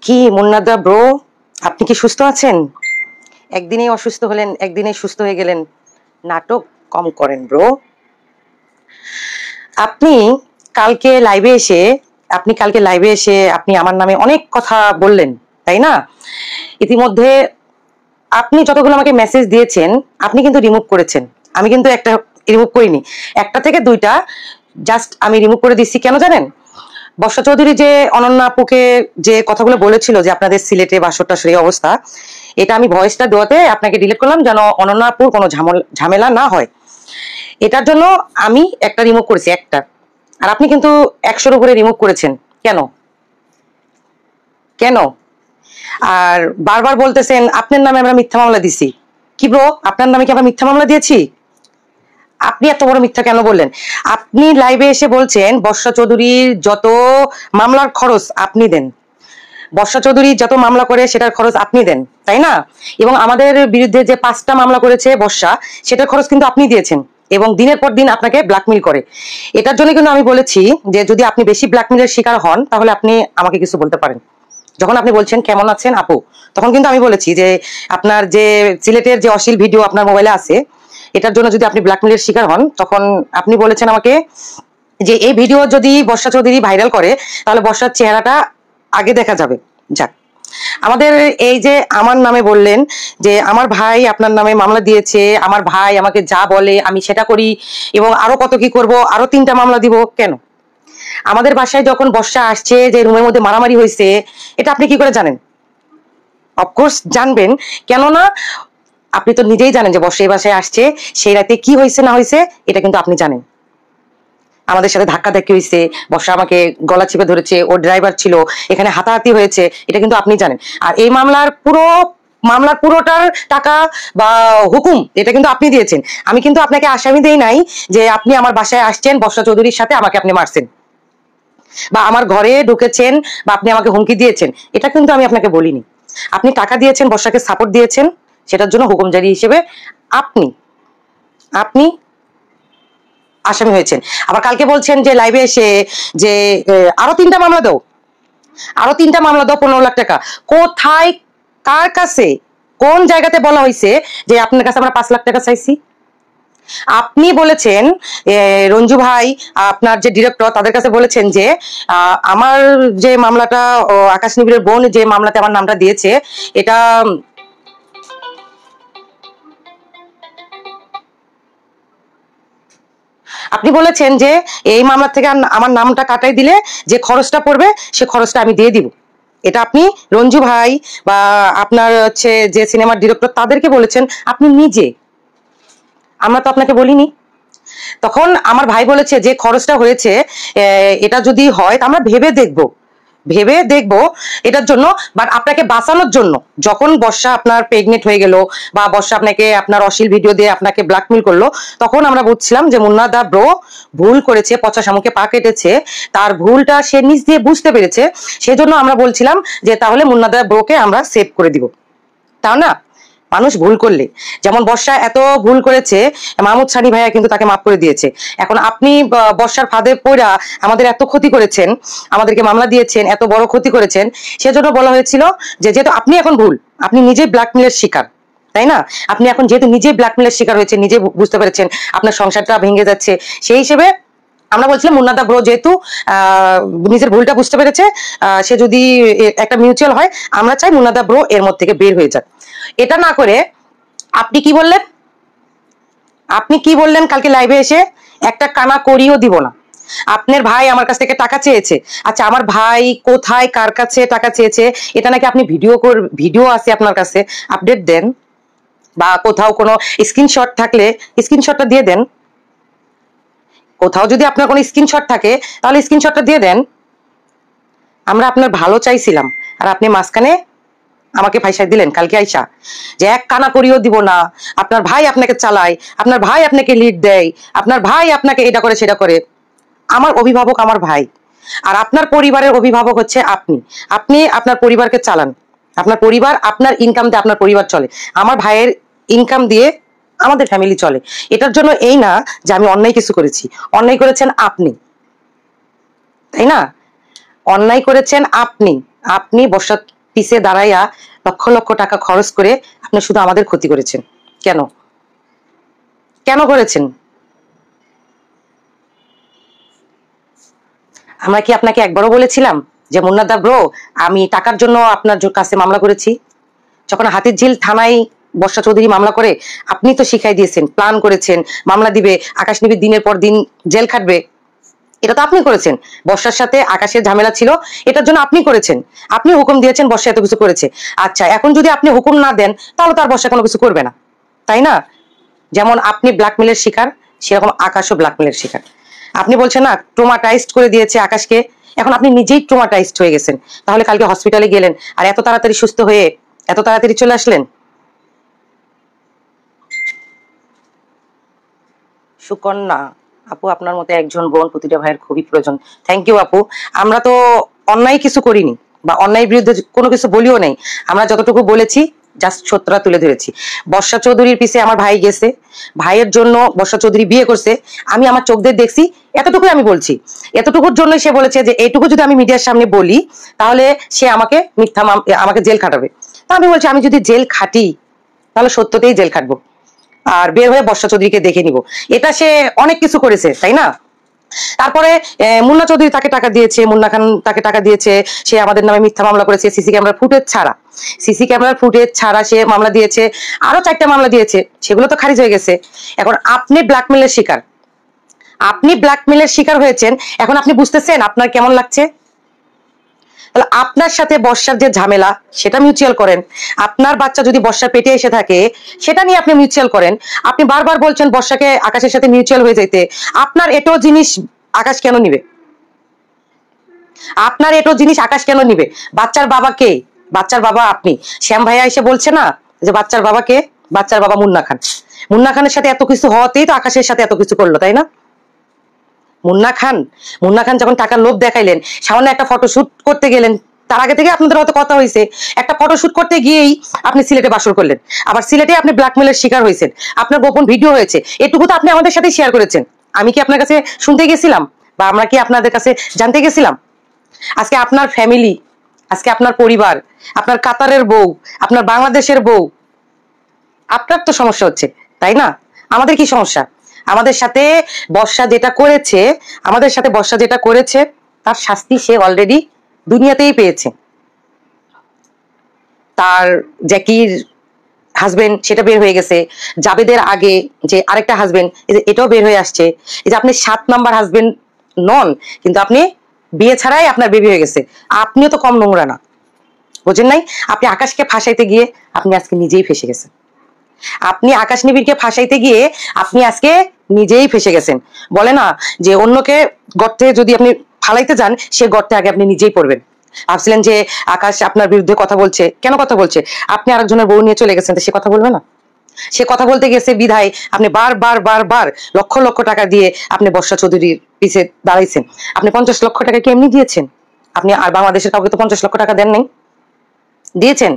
কি মুন্নাদা ব্রো, আপনি কি সুস্থ আছেন? একদিনেই অসুস্থ হলেন, একদিনেই সুস্থ হয়ে গেলেন। নাটক কম করেন ব্রো। আপনি কালকে লাইভে এসে আপনি আমার নামে অনেক কথা বললেন, তাই না? ইতিমধ্যে আপনি যতগুলো আমাকে মেসেজ দিয়েছেন আপনি কিন্তু রিমুভ করেছেন। আমি কিন্তু একটা রিমুভ করিনি, একটা থেকে দুইটা জাস্ট আমি রিমুভ করে দিচ্ছি। কেন জানেন? বর্ষা চৌধুরী যে অনন্যা আপুকে যে কথাগুলো বলেছিল যে আপনাদের সিলেটে বাসরটা সেই অবস্থা, এটা আমি ভয়েসটা দেওয়াতে আপনাকে ডিলিট করলাম যেন অনন্যা আপুর কোনো ঝামেলা না হয়। এটার জন্য আমি একটা রিমুভ করেছি, একটা। আর আপনি কিন্তু 100-র উপরে রিমুভ করেছেন। কেন কেন? আর বারবার বলতেছেন আপনার নামে আমরা মিথ্যা মামলা দিছি। কি ব্রো, আপনার নামে কি আমরা মিথ্যা মামলা দিয়েছি? আপনি এত বড় মিথ্যা কেন বললেন? আপনি লাইভে এসে বলছেন বর্ষা চৌধুরীর যত মামলার খরচ আপনি দেন, বর্ষা চৌধুরী যত মামলা করে সেটার খরচ আপনি দেন, তাই না? এবং আমাদের বিরুদ্ধে যে 5টা মামলা করেছে বর্ষা, সেটার খরচ কিন্তু আপনি দিয়েছেন এবং দিনের পর দিন আপনাকে ব্ল্যাকমেইল করে। এটার জন্য কিন্তু আমি বলেছি যে যদি আপনি বেশি ব্ল্যাকমেইলের শিকার হন তাহলে আপনি আমাকে কিছু বলতে পারেন। যখন আপনি বলছেন কেমন আছেন আপু, তখন কিন্তু আমি বলেছি যে আপনার যে সিলেটের যে অশ্লীল ভিডিও আপনার মোবাইলে আছে, এটার জন্য যদি আপনি ব্ল্যাকমেইলের শিকার হন, তখন আপনি বলেছেন আমাকে যে এই ভিডিও যদি বর্ষা চৌধুরী ভাইরাল করে তাহলে বর্ষার চেহারাটা আগে দেখা যাবে। যাক, আমাদের এই যে আমার নামে বললেন যে আমার ভাই আপনার নামে মামলা দিয়েছে, আমার ভাই আমাকে যা বলে আমি সেটা করি এবং আরো কত কি করব, আরো 3টা মামলা দিব। কেন? আমাদের বাসায় যখন বর্ষা আসছে, যে রুমের মধ্যে মারামারি হয়েছে, এটা আপনি কি করে জানেন? অফকোর্স জানবেন, কেননা আপনি তো নিজেই জানেন যে বর্ষা এই বাসায় আসছে, সেই রাতে কি হয়েছে না হয়েছে এটা কিন্তু আপনি জানেন। আমাদের সাথে ধাক্কাধাক্কি হয়েছে, বর্ষা আমাকে গলা চিপে ধরেছে, ও ড্রাইভার ছিল, এখানে হাতাহাতি হয়েছে, এটা কিন্তু আপনি জানেন। আর এই মামলার পুরোটার টাকা বা হুকুম এটা কিন্তু আপনি দিয়েছেন। আমি কিন্তু আপনাকে আসামি দেই নাই যে আপনি আমার বাসায় আসছেন বর্ষা চৌধুরীর সাথে আমাকে আপনি মারছেন বা আমার ঘরে ঢুকেছেন বা আপনি আমাকে হুমকি দিয়েছেন, এটা কিন্তু আমি আপনাকে বলিনি। আপনি টাকা দিয়েছেন, বর্ষাকে সাপোর্ট দিয়েছেন, সেটার জন্য হুকুম জারি হিসেবে আপনি আপনি আসামি হয়েছেন। আবার কালকে বলছেন যে লাইভে এসে যে আরো 3টা মামলা দাও, আরো 3টা মামলা দাও, 15 লাখ টাকা। কোথায়, কার কাছে, কোন জায়গাতে বলা হয়েছে যে আপনার কাছে আমরা 5 লাখ টাকা চাইছি? আপনি বলেছেন রঞ্জু ভাই, আপনার যে ডিরেক্টর, তাদের কাছে বলেছেন যে আমার যে মামলাটা, আকাশ নিবিড়ের বোন যে মামলাতে আমার নামটা দিয়েছে, এটা আপনি বলেছেন যে এই মামলা থেকে আমার নামটা কাটাই দিলে যে খরচটা পড়বে সে খরচটা আমি দিয়ে দিব। এটা আপনি রঞ্জু ভাই বা আপনার হচ্ছে যে সিনেমার ডিরেক্টর তাদেরকে বলেছেন, আপনি নিজে, আমরা তো আপনাকে বলিনি। তখন আমার ভাই বলেছে যে খরচটা হয়েছে, এটা যদি হয় তা আমরা ভেবে দেখবো এটার জন্য। বাট আপনাকে বাঁচানোর জন্য, যখন বর্ষা আপনার প্রেগনেন্ট হয়ে গেল বা বর্ষা আপনাকে আপনার অশ্লীল ভিডিও দিয়ে আপনাকে ব্ল্যাকমেল করলো, তখন আমরা বুঝছিলাম যে মুন্নাদা ব্রো ভুল করেছে, পচা শামুকে পা কেটেছে, তার ভুলটা সে নিজ দিয়ে বুঝতে পেরেছে। সেজন্য আমরা বলছিলাম যে তাহলে মুন্নাদা ব্রোকে আমরা সেভ করে দিব। তাও না, মানুষ ভুল করলে, যেমন বর্ষা এত ভুল করেছে, মাহমুদ সানি ভাইয়া কিন্তু তাকে মাফ করে দিয়েছে। এখন আপনি বর্ষার ফাঁদে পড়া আমাদের এত ক্ষতি করেছেন, আমাদেরকে মামলা দিয়েছেন, এত বড় ক্ষতি করেছেন, সেজন্য বলা হয়েছিল যে যেহেতু আপনি এখন ভুল, আপনি নিজেই ব্ল্যাকমেলের শিকার, তাই না? আপনি এখন যেহেতু নিজেই ব্ল্যাকমেলের শিকার হয়েছে, নিজে বুঝতে পেরেছেন আপনার সংসারটা ভেঙে যাচ্ছে, সেই হিসেবে আমরা বলছিলাম মুন্নাদা ব্রো যেহেতু নিজের ভুলটা বুঝতে পেরেছে, সে যদি একটা মিউচুয়াল হয়, আমরা চাই মুন্নাদা ব্রো এর মধ্যে থেকে বের হয়ে যাক। এটা না করে আপনি কি বললেন কালকে লাইভে এসে, একটা কানা করিও দিব না। আপনার ভাই আমার কাছ থেকে টাকা চেয়েছে। আচ্ছা, আমার ভাই কোথায় কার কাছে টাকা চেয়েছে এটা নাকি আপনি ভিডিও আছে আপনার কাছে, আপডেট দেন। বা কোথাও কোনো স্ক্রিনশট থাকলে স্ক্রিনশটটা দিয়ে দেন। কোথাও যদি আপনার কোনো স্ক্রিনশট থাকে তাহলে স্ক্রিনশটটা দিয়ে দেন। আমরা আপনার ভালো চাইছিলাম আর আপনি মাঝখানে আমাকে ফাইসাই দিলেন কালকে আইসা যে এক কানা করিও দিব না, আপনার ভাই আপনাকে চালায়, আপনার ভাই আপনাকে লিড দেয়, আপনার ভাই আপনাকে এটা করে সেটা করে। আমার অভিভাবক আমার ভাই, আর আপনার পরিবারের অভিভাবক হচ্ছে আপনি। আপনি আপনার পরিবারকে চালান, আপনার পরিবার, আপনার ইনকাম দিয়ে আপনার পরিবার চলে, আমার ভাইয়ের ইনকাম দিয়ে আমাদের ফ্যামিলি চলে। এটার জন্য এই না যে আমি অন্যায় কিছু করেছি, অন্যায় করেছেন আপনি, তাই না? অন্যায় করেছেন আপনি। আপনি বর্ষা পিছে দাঁড়াইয়া লক্ষ লক্ষ টাকা খরচ করে আপনি শুধু আমাদের ক্ষতি করেছেন। কেন কেন করেছেন? আমরা কি আপনাকে একবারও বলেছিলাম যে মুন্নাদা ব্রো আমি টাকার জন্য আপনার কাছে মামলা করেছি? যখন হাতিরঝিল থানায় বর্ষা চৌধুরী মামলা করে আপনি তো শিখাই দিয়েছেন, প্ল্যান করেছেন, মামলা দিবে, আকাশ নিবিড় দিনের পর দিন জেল খাটবে, এটা তো আপনি করেছেন। বর্ষার সাথে আকাশের ঝামেলা ছিল, এটার জন্য আপনি করেছেন, আপনি হুকুম দিয়েছেন, বর্ষা এত কিছু করেছে। আচ্ছা, এখন যদি আপনি হুকুম না দেন তাহলে তো আর বর্ষা কোনো কিছু করবে না, তাই না? যেমন আপনি ব্ল্যাকমেলের শিকার, সেরকম আকাশও ব্ল্যাকমেলের শিকার। আপনি বলছেন না ট্রমাটাইজড করে দিয়েছে আকাশকে, এখন আপনি নিজেই ট্রমাটাইজড হয়ে গেছেন। তাহলে কালকে হসপিটালে গেলেন আর এত তাড়াতাড়ি সুস্থ হয়ে এত তাড়াতাড়ি চলে আসলেন। সুকন্যা আপু, আপনার মতো একজন বোন প্রতিটা ভাইয়ের খুবই প্রয়োজন। থ্যাংক ইউ আপু। আমরা তো অন্যায় কিছু করিনি বা অন্যায়ের বিরুদ্ধে কোনো কিছু বলিও নেই। আমরা যতটুকু বলেছি জাস্ট সত্যটা তুলে ধরেছি। বর্ষা চৌধুরীর পিছে আমার ভাই গেছে, ভাইয়ের জন্য বর্ষা চৌধুরী বিয়ে করছে, আমি আমার চোখ দিয়ে দেখছি, এতটুকুই আমি বলছি। এতটুকুর জন্য সে বলেছে যে এইটুকু যদি আমি মিডিয়ার সামনে বলি তাহলে সে আমাকে আমাকে জেল খাটাবে। তা আমি বলছি আমি যদি জেল খাটি তাহলে সত্যতেই জেল খাটবো, আর বের হয়ে বর্ষা চৌধুরীকে দেখে নিব। এটা সে অনেক কিছু করেছে, তাই না? তারপরে মুন্না চৌধুরী তাকে টাকা দিয়েছে, মুন্না খান তাকে টাকা দিয়েছে, সে আমাদের নামে মিথ্যা মামলা করেছে, সিসি ক্যামেরার ফুটেজ ছাড়া সে মামলা দিয়েছে, আরো 4টা মামলা দিয়েছে, সেগুলো তো খারিজ হয়ে গেছে। এখন আপনি ব্ল্যাকমেলের শিকার হয়েছেন। এখন আপনি বুঝতেছেন আপনার কেমন লাগছে? তাহলে আপনার সাথে বর্ষার যে ঝামেলা সেটা মিউচুয়াল করেন। আপনার বাচ্চা যদি বর্ষার পেটে এসে থাকে সেটা নিয়ে আপনি মিউচুয়াল করেন। আপনি বারবার বলছেন বর্ষাকে আকাশের সাথে মিউচুয়াল হয়ে যেতে। আপনার এটো জিনিস আকাশ কেন নিবে? আকাশ কেন নিবে? বাচ্চার বাবা কে? বাচ্চার বাবা আপনি। শ্যাম ভাইয়া এসে বলছে না যে বাচ্চার বাবা কে? বাচ্চার বাবা মুন্না খানের সাথে এত কিছু হওয়াতেই তো আকাশের সাথে এত কিছু করলো, তাই না? মুন্না খান যখন টাকার লোভ দেখাইলেন, সামান্য একটা ফটোশুট করতে গেলেন, তার আগে থেকে আপনাদের হয়তো কথা হয়েছে, একটা ফটোশুট করতে গিয়েই আপনি সিলেটে বাসর করলেন, আবার সিলেটে আপনি ব্ল্যাকমেলের শিকার হয়েছেন, আপনার গোপন ভিডিও হয়েছে, এটুকু তো আপনি আমাদের সাথে শেয়ার করেছেন। আমি কি আপনার কাছে শুনতে গেছিলাম বা আমরা কি আপনাদের কাছে জানতে গেছিলাম? আজকে আপনার ফ্যামিলি, আজকে আপনার পরিবার, আপনার কাতারের বউ, আপনার বাংলাদেশের বউ, আপনার তো সমস্যা হচ্ছে, তাই না? আমাদের কি সমস্যা? আমাদের সাথে বর্ষা যেটা করেছে তার শাস্তি সে অলরেডি দুনিয়াতেই পেয়েছে। তার জ্যাকির হাজবেন্ড সেটা বের হয়ে গেছে, জাবেদের আগে যে আরেকটা হাজবেন্ড এটাও বের হয়ে আসছে। এই যে আপনি 7 নাম্বার হাজবেন্ড নন, কিন্তু আপনি বিয়ে ছাড়াই আপনার বেবি হয়ে গেছে। আপনিও তো কম নোংরা না, বোঝেন নাই? আপনি আকাশকে ফাঁসাইতে গিয়ে আপনি আজকে নিজেই ফেসে গেছেন। আপনি আকাশ নিবিড়কে ফাঁসাইতে গিয়ে আপনি আজকে নিজেই ফেসে গেছেন। বলে না যে অন্যকে গর্তে যদি আপনি ফালাইতে যান, সে গর্তে আগে আপনি নিজেই পড়বেন। ভাবছিলেন যে আকাশ আপনার বিরুদ্ধে কথা বলছে, কেন কথা বলছে? আপনি আরেকজনের বউ নিয়ে চলে গেছেন, তো সে কথা বলবে না? সে কথা বলতে গেছে বিধায় আপনি বার লক্ষ লক্ষ টাকা দিয়ে আপনি বর্ষা চৌধুরীর পিছে দাঁড়াইছেন। আপনি 50 লক্ষ টাকা কি এমনি দিয়েছেন? আপনি আর বাংলাদেশের কাউকে তো 50 লক্ষ টাকা দেন নাই, দিয়েছেন?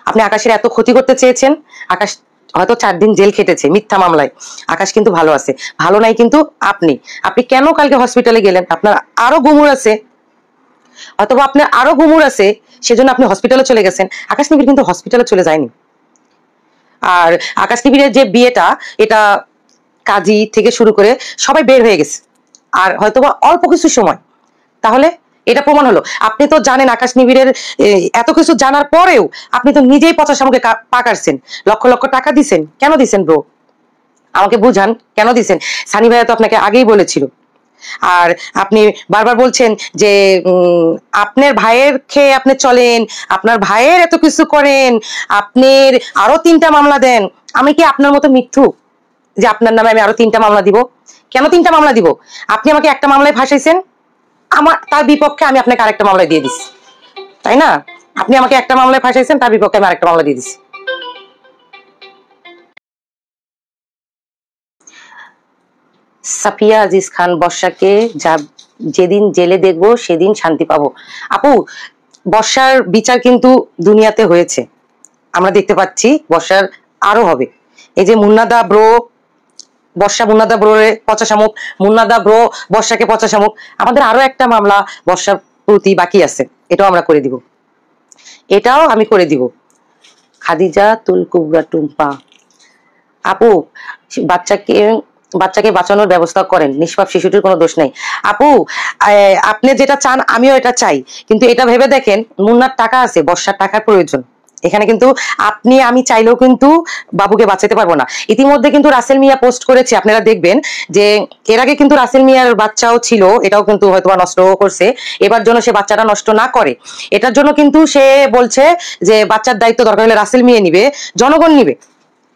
আপনি আকাশের এত ক্ষতি করতে চেয়েছেন, আকাশ হয়তো 4 দিন জেল খেটেছে মিথ্যা মামলায়, আকাশ কিন্তু ভালো আছে। ভালো নাই কিন্তু আপনি আপনি কেন কালকে হসপিটালে গেলেন? আপনার আরো গুমুর আছে, অথবা আপনার আরো গুমুর আছে, সেজন্য আপনি হসপিটালে চলে গেছেন। আকাশ নিবিড় কিন্তু হসপিটালে চলে যায়নি। আর আকাশ নিবিড়ের যে বিয়েটা, এটা কাজী থেকে শুরু করে সবাই বের হয়ে গেছে, আর হয়তোবা অল্প কিছু সময়। তাহলে এটা প্রমাণ হলো আপনি তো জানেন আকাশ নিবিড়ের এত কিছু জানার পরেও আপনি তো নিজেই পচা শামুকে পা কাটছেন, লক্ষ লক্ষ টাকা দিছেন। কেন দিছেন ব্রো? আমাকে বুঝান, কেন দিছেন? সানি ভাইয়া তো আপনাকে আগেই বলেছিল। আর আপনি বারবার বলছেন যে আপনার ভাইয়ের খেয়ে আপনি চলেন, আপনার ভাইয়ের এত কিছু করেন, আপনার আরো 3টা মামলা দেন। আমি কি আপনার মতো মিথ্যুক যে আপনার নামে আমি আরো 3টা মামলা দিব? কেন 3টা মামলা দিব? আপনি আমাকে একটা মামলায় ফাঁসাইছেন, আমার তার বিপক্ষে আমি আপনাকে আরেকটা মামলা দিয়ে দিচ্ছি, তাই না? আপনি আমাকে একটা মামলায় ফাঁসাইছেন, তার বিপক্ষে আমি আরেকটা মামলা দিয়ে দিচ্ছি। সাফিয়া আজিজ খান, বর্ষাকে যেদিন জেলে দেখবো সেদিন শান্তি পাবো। আপু, বর্ষার বিচার কিন্তু দুনিয়াতে হয়েছে, আমরা দেখতে পাচ্ছি, বর্ষার আরো হবে। এই যে মুন্নাদা ব্রো, বর্ষা মুন্নাদা ব্রো রে 50 শামুক, মুন্নাদা ব্রো বর্ষাকে 50 শামুক, আমাদের আরো একটা মামলা বর্ষার প্রতি বাকি আছে, এটাও আমরা করে দিব। এটাও আমি করে দিব। খাদিজা তুল কুবরা টুম্পা আপু, বাচ্চাকে বাচ্চাকে বাঁচানোর ব্যবস্থা করেন, নিষ্পাপ শিশুটির কোনো দোষ নেই। আপু, আপনি যেটা চান আমিও এটা চাই, কিন্তু এটা ভেবে দেখেন মুন্নার টাকা আছে, বর্ষার টাকার প্রয়োজন। এখানে কিন্তু আপনি আমি চাইলেও কিন্তু বাবুকে বাঁচাতে পারবো না। ইতিমধ্যে কিন্তু রাসেল মিয়া পোস্ট করেছে, আপনারা দেখবেন যে এর আগে কিন্তু রাসেল মিয়ার বাচ্চাও ছিল, এটাও কিন্তু হয়তো নষ্ট করছে। এবার জন্য সে বাচ্চাটা নষ্ট না করে, এটার জন্য কিন্তু সে বলছে যে বাচ্চার দায়িত্ব দরকার হলে রাসেল মিয়া নিবে, জনগণ নিবে।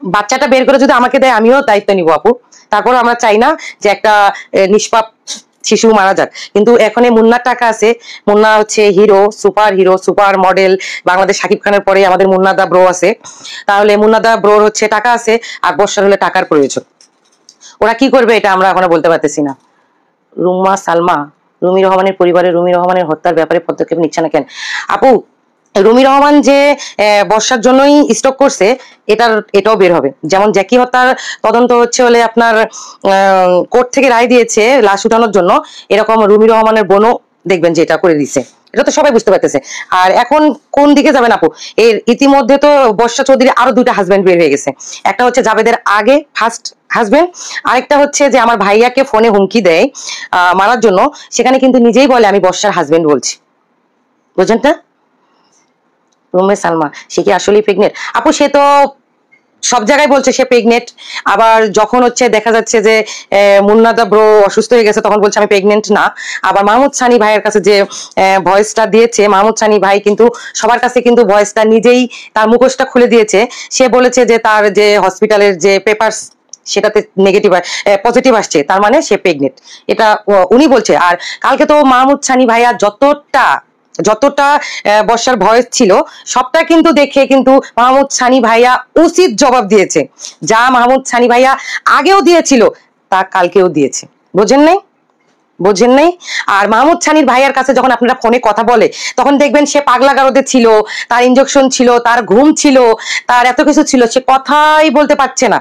বাচ্চাটা বের করে যদি আমাকে দেয় আমিও দায়িত্ব নিব আপু। তারপর আমরা চাই না যে একটা নিষ্পাপ শিশু মারা যাক। কিন্তু এখন মুন্নার টাকা আছে, মুন্না হচ্ছে hero, super hero, super model. Bangladesh Shakib খানের পরে আমাদের মুন্না দা ব্রো আছে, তাহলে মুন্না দা ব্রোর হচ্ছে টাকা আছে, আর বর্ষার হলে টাকার প্রয়োজন। ওরা কি করবে এটা আমরা এখনো বলতে পারতেছি না। রুম্মা সালমা, রুমি রহমানের পরিবারে রুমি রহমানের হত্যার ব্যাপারে পদক্ষেপ নিচ্ছে না কেন? আপু, রুমি রহমান যে বর্ষার জন্যই স্টক করছে, এটাও বের হবে। যেমন জ্যাকি হত্যার তদন্ত হচ্ছে হলে আপনার কোর্ট থেকে রায় দিয়েছে লাশ উঠানোর জন্য, এরকম রুমি রহমানের বোনও দেখবেন যে এটা করে দিছে। এটা তো সবাই বুঝতে পারতেছে। আর এখন কোন দিকে যাবেন আপু? এর ইতিমধ্যে তো বর্ষা চৌধুরী আরো 2টা হাজবেন্ড বের হয়ে গেছে। একটা হচ্ছে জাবেদের আগে ফার্স্ট হাজবেন্ড, আরেকটা হচ্ছে যে আমার ভাইয়াকে ফোনে হুমকি দেয় মারার জন্য, সেখানে কিন্তু নিজেই বলে আমি বর্ষার হাজবেন্ড বলছি। বুঝছেন না? রুমে সালমা, সে কি আসলেই প্রেগনেন্ট? আপু, সে তো সব জায়গায় বলছে সে প্রেগনেন্ট, আবার যখন হচ্ছে দেখা যাচ্ছে যে মুন্না দা ব্রো অসুস্থ হয়ে গেছে তখন বলছে আমি প্রেগনেন্ট না। আবার মাহমুদ সানি ভাইয়ের কাছে যে ভয়েসটা দিয়েছে, মাহমুদ সানি ভাই কিন্তু সবার কাছে কিন্তু ভয়েসটা নিজেই তার মুখোশটা খুলে দিয়েছে। সে বলেছে যে তার যে হসপিটালের যে পেপারস সেটাতে নেগেটিভ পজিটিভ আসছে, তার মানে সে প্রেগনেন্ট, এটা উনি বলছে। আর কালকে তো মাহমুদ সানি ভাইয়া যতটা বর্ষার ভয়েস ছিল সবটা কিন্তু দেখে কিন্তু মাহমুদ সানি ভাইয়া উচিত জবাব দিয়েছে। যা মাহমুদ সানি ভাইয়া আগেও দিয়েছিল তা কালকেও দিয়েছে। বোঝেন নাই? আর মাহমুদ সানির ভাইয়ার কাছে যখন আপনারা ফোনে কথা বলে তখন দেখবেন সে পাগলা গারদে ছিল, তার ইনজেকশন ছিল, তার ঘুম ছিল, তার এত কিছু ছিল, সে কথাই বলতে পারছে না।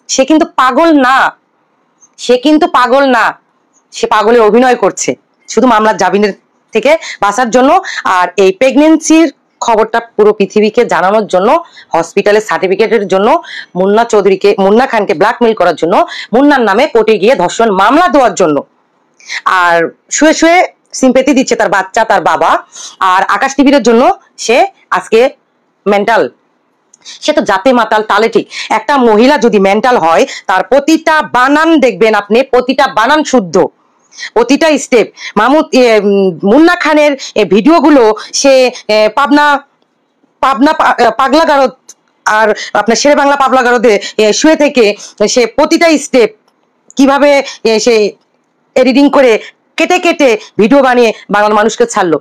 সে কিন্তু পাগল না, সে পাগলের অভিনয় করছে শুধু মামলার জামিনের থেকে বাঁচার জন্য। আর এই প্রেগনেন্সির খবরটা পুরো পৃথিবীকে জানানোর জন্য, হসপিটালের সার্টিফিকেটের জন্য, মুন্না খানকে ব্ল্যাকমেইল করার জন্য, মুন্নার নামে কোর্টে গিয়ে ধর্ষণ মামলা দেওয়ার জন্য। আর শুয়ে শুয়ে সিম্পেথি দিচ্ছে তার বাচ্চা, তার বাবা। আর আকাশ টিভির জন্য সে আজকে মেন্টাল, সে তো জাতে মাতাল তালে ঠিক। একটা মহিলা যদি মেন্টাল হয় তার প্রতিটা বানান দেখবেন আপনি, প্রতিটা বানান শুদ্ধ, প্রতিটা স্টেপ। মুন্না খানের ভিডিওগুলো সে পাবনা পাগলা গারদ আর আপনার শেরে বাংলা পাগলা গারদে শুয়ে থেকে সে প্রতিটা স্টেপ কিভাবে সে এডিটিং করে কেটে কেটে ভিডিও বানিয়ে বাংলার মানুষকে ছাড়লো।